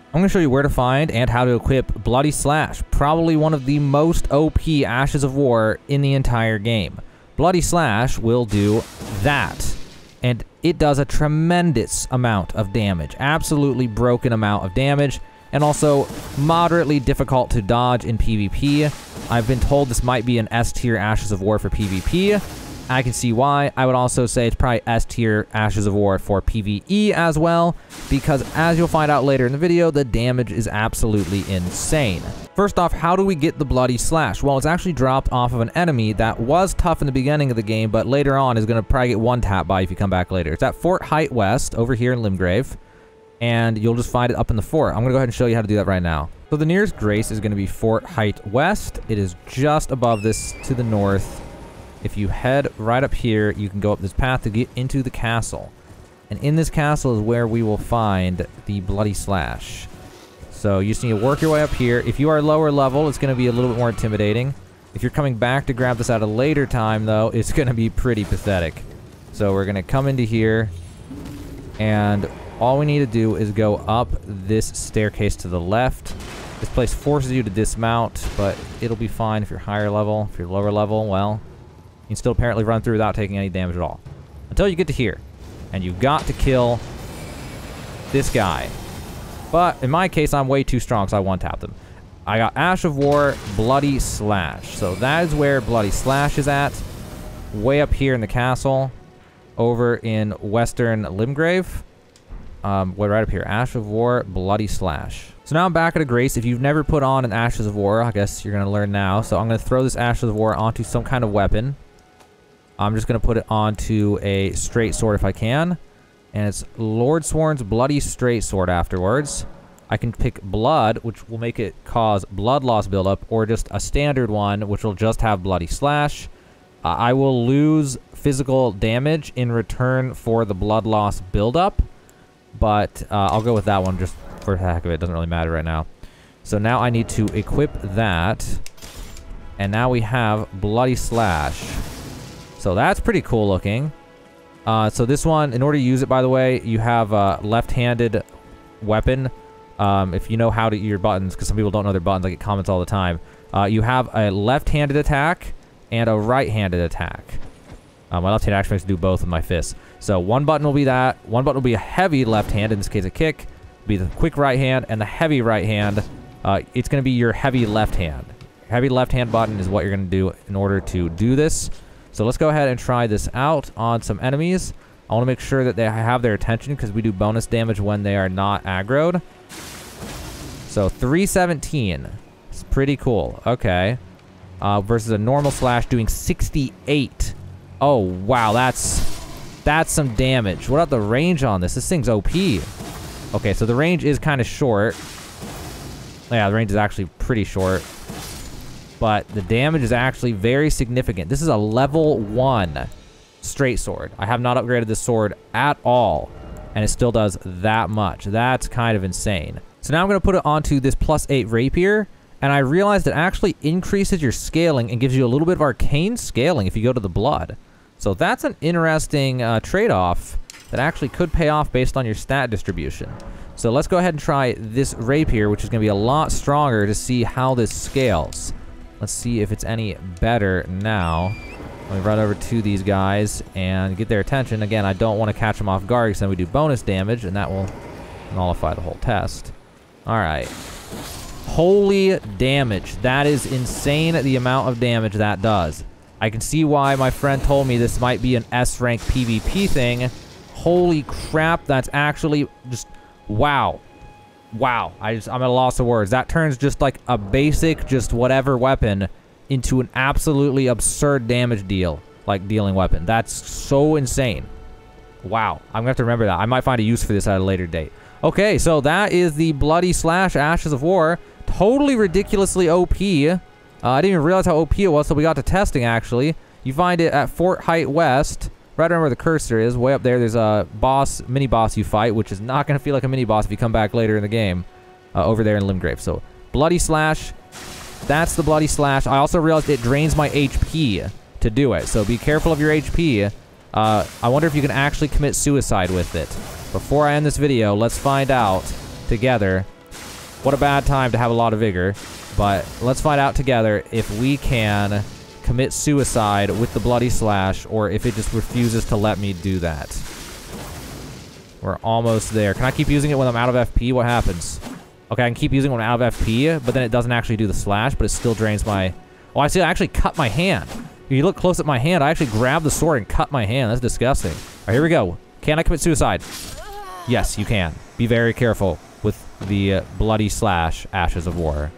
I'm going to show you where to find and how to equip Bloody Slash, probably one of the most OP Ashes of War in the entire game. Bloody Slash will do that, and it does a tremendous amount of damage, absolutely broken amount of damage, and also moderately difficult to dodge in PvP. I've been told this might be an S tier Ashes of War for PvP. I can see why. I would also say it's probably S tier Ashes of War for PvE as well, because as you'll find out later in the video, the damage is absolutely insane. First off, how do we get the Bloody Slash? Well, it's actually dropped off of an enemy that was tough in the beginning of the game, but later on is going to probably get one tap by if you come back later. It's at Fort Height West, over here in Limgrave, and you'll just find it up in the fort. I'm going to go ahead and show you how to do that right now. So the nearest grace is going to be Fort Height West. It is just above this to the north. If you head right up here, you can go up this path to get into the castle. And in this castle is where we will find the Bloody Slash. So you just need to work your way up here. If you are lower level, it's going to be a little bit more intimidating. If you're coming back to grab this at a later time, though, it's going to be pretty pathetic. So we're going to come into here, and all we need to do is go up this staircase to the left. This place forces you to dismount, but it'll be fine if you're higher level. If you're lower level, well, you can still apparently run through without taking any damage at all. Until you get to here. And you've got to kill this guy. But in my case, I'm way too strong, so I one-tapped him. I got Ash of War, Bloody Slash. So that is where Bloody Slash is at. Way up here in the castle. Over in western Limgrave. Right up here. Ash of War, Bloody Slash. So now I'm back at a grace. If you've never put on an Ashes of War, I guess you're going to learn now. So I'm going to throw this Ashes of War onto some kind of weapon. I'm just going to put it onto a straight sword if I can. And it's Lord Sworn's Bloody Straight Sword afterwards. I can pick Blood, which will make it cause blood loss buildup, or just a standard one, which will just have Bloody Slash. I will lose physical damage in return for the blood loss buildup. But I'll go with that one just for the heck of it. It doesn't really matter right now. So now I need to equip that. And now we have Bloody Slash. So that's pretty cool looking. So this one, in order to use it, by the way, you have a left-handed weapon. If you know how to use your buttons, because some people don't know their buttons, I get comments all the time. You have a left-handed attack and a right-handed attack. My left hand actually makes me do both with my fists. So one button will be that. One button will be a heavy left hand, in this case a kick. It'll be the quick right hand, and the heavy right hand, it's going to be your heavy left hand. Heavy left hand button is what you're going to do in order to do this. So let's go ahead and try this out on some enemies. I want to make sure that they have their attention, because we do bonus damage when they are not aggroed. So 317. It's pretty cool. Okay. Versus a normal slash doing 68. Oh, wow. That's some damage. What about the range on this? This thing's OP. Okay, so the range is kind of short. Yeah, the range is actually pretty short. But the damage is actually very significant. This is a level 1 straight sword. I have not upgraded this sword at all, and it still does that much. That's kind of insane. So now I'm going to put it onto this +8 rapier, and I realized it actually increases your scaling and gives you a little bit of arcane scaling if you go to the blood. So that's an interesting trade-off that actually could pay off based on your stat distribution. So let's go ahead and try this rapier, which is going to be a lot stronger, to see how this scales. Let's see if it's any better now. Let me run over to these guys and get their attention. Again, I don't want to catch them off guard, because then we do bonus damage, and that will nullify the whole test. All right. Holy damage. That is insane, the amount of damage that does. I can see why my friend told me this might be an S-rank PvP thing. Holy crap, that's actually just... Wow. Wow. I'm at a loss of words. That turns just like a basic, just whatever weapon into an absolutely absurd damage dealing weapon. That's so insane. Wow. I'm going to have to remember that. I might find a use for this at a later date. Okay, so that is the Bloody Slash Ashes of War. Totally ridiculously OP. I didn't even realize how OP it was until we got to testing, actually. You find it at Fort Height West, right around where the cursor is. Way up there, there's a mini-boss you fight, which is not going to feel like a mini-boss if you come back later in the game. Over there in Limgrave. So, Bloody Slash. That's the Bloody Slash. I also realized it drains my HP to do it. So, be careful of your HP. I wonder if you can actually commit suicide with it. Before I end this video, let's find out together What a bad time to have a lot of vigor. But let's find out together if we can commit suicide with the Bloody Slash, or if it just refuses to let me do that. We're almost there. Can I keep using it when I'm out of FP? What happens? Okay, I can keep using it when I'm out of FP, but then it doesn't actually do the slash, but it still drains my... Oh, I see. I actually cut my hand. If you look close at my hand, I actually grabbed the sword and cut my hand. That's disgusting. All right, here we go. Can I commit suicide? Yes, you can. Be very careful with the Bloody Slash Ashes of War.